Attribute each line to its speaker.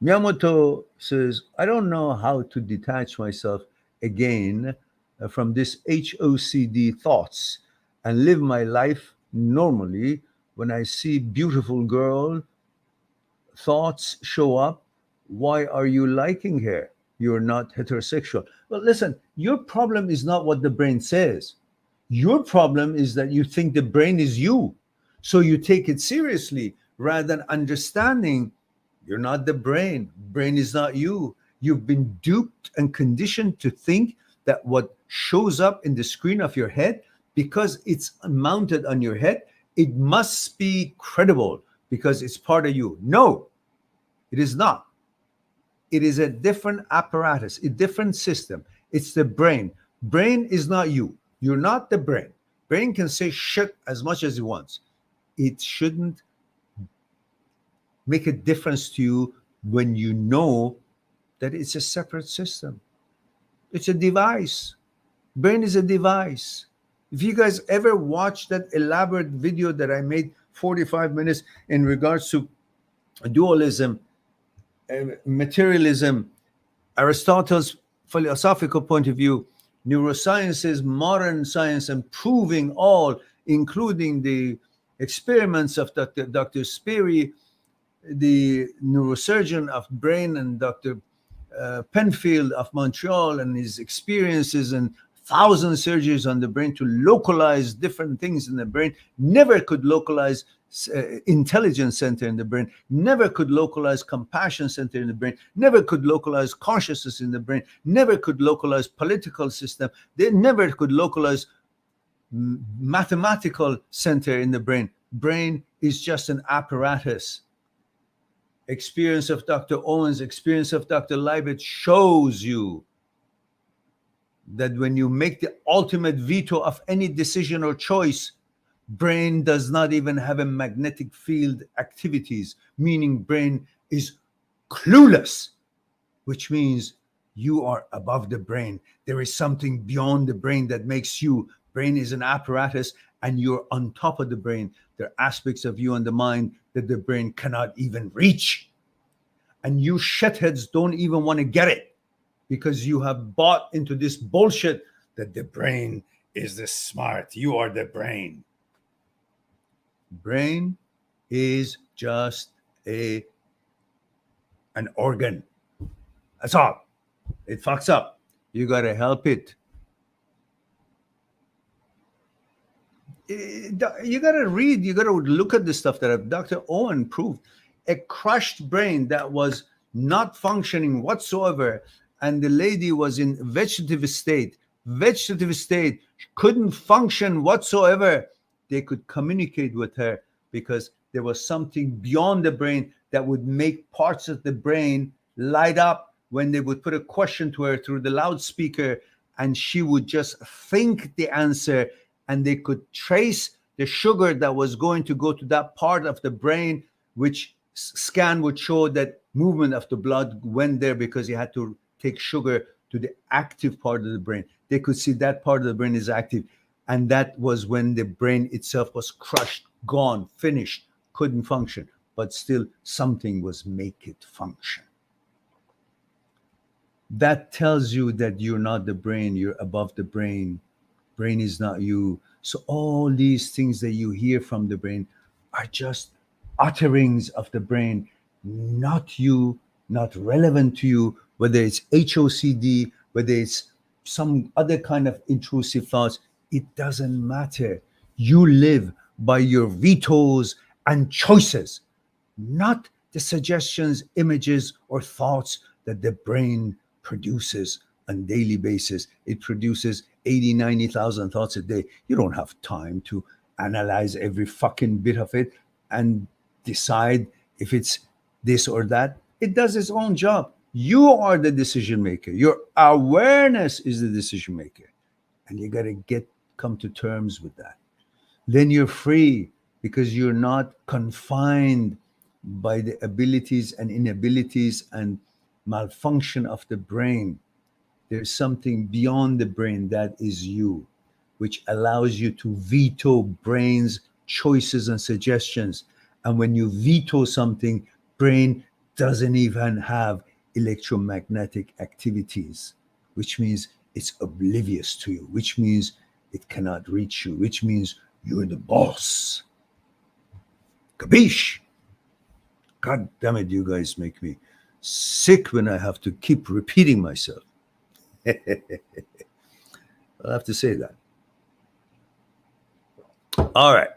Speaker 1: Miyamoto says, I don't know how to detach myself again from this HOCD thoughts and live my life normally. When I see beautiful girl, thoughts show up. Why are you liking her? You're not heterosexual. Well, listen, your problem is not what the brain says. Your problem is that you think the brain is you. So you take it seriously rather than understanding you're not the brain. Brain is not you. You've been duped and conditioned to think that what shows up in the screen of your head, because it's mounted on your head, it must be credible because it's part of you. No, it is not. It is a different apparatus, a different system. It's the brain. Brain is not you. You're not the brain. Brain can say shit as much as it wants. It shouldn't make a difference to you when you know that it's a separate system. It's a device. Brain is a device. If you guys ever watched that elaborate video that I made 45 minutes in regards to dualism, materialism, Aristotle's philosophical point of view, neurosciences, modern science, and proving all, including the experiments of Dr. Sperry, the neurosurgeon of brain, and Dr. Penfield of Montreal, and his experiences and thousand surgeries on the brain to localize different things in the brain, never could localize intelligence center in the brain, never could localize compassion center in the brain, never could localize consciousness in the brain, never could localize political system, they never could localize mathematical center in the brain. Brain is just an apparatus. Experience of Dr. Owens, experience of Dr. Leibniz shows you that when you make the ultimate veto of any decision or choice, brain does not even have a magnetic field activities, meaning brain is clueless, which means you are above the brain. There is something beyond the brain that makes you. Brain is an apparatus and you're on top of the brain. There are aspects of you and the mind that the brain cannot even reach. And you shitheads don't even want to get it because you have bought into this bullshit that the brain is the smart. You are the brain. Brain is just an organ. That's all. It fucks up. You got to help it. You got to read. You got to look at the stuff that Dr. Owen proved. A crushed brain that was not functioning whatsoever, and the lady was in vegetative state, couldn't function whatsoever. They could communicate with her because there was something beyond the brain that would make parts of the brain light up when they would put a question to her through the loudspeaker, and she would just think the answer, and they could trace the sugar that was going to go to that part of the brain, which scan would show that movement of the blood went there because you had to take sugar to the active part of the brain. They could see that part of the brain is active. And that was when the brain itself was crushed, gone, finished, couldn't function, but still something was make it function. That tells you that you're not the brain, you're above the brain. Brain is not you. So all these things that you hear from the brain are just utterings of the brain, not you, not relevant to you, whether it's HOCD, whether it's some other kind of intrusive thoughts, it doesn't matter. You live by your vetoes and choices, not the suggestions, images, or thoughts that the brain produces on a daily basis. It produces 80, 90,000 thoughts a day. You don't have time to analyze every fucking bit of it and decide if it's this or that. It does its own job. You are the decision maker. Your awareness is the decision maker. And you got to come to terms with that. Then you're free because you're not confined by the abilities and inabilities and malfunction of the brain. There's something beyond the brain that is you, which allows you to veto brain's choices and suggestions. And when you veto something, brain doesn't even have electromagnetic activities, which means it's oblivious to you, which means it cannot reach you, which means you're the boss. Kabish? God damn it, you guys make me sick when I have to keep repeating myself. I'll have to say that. All right.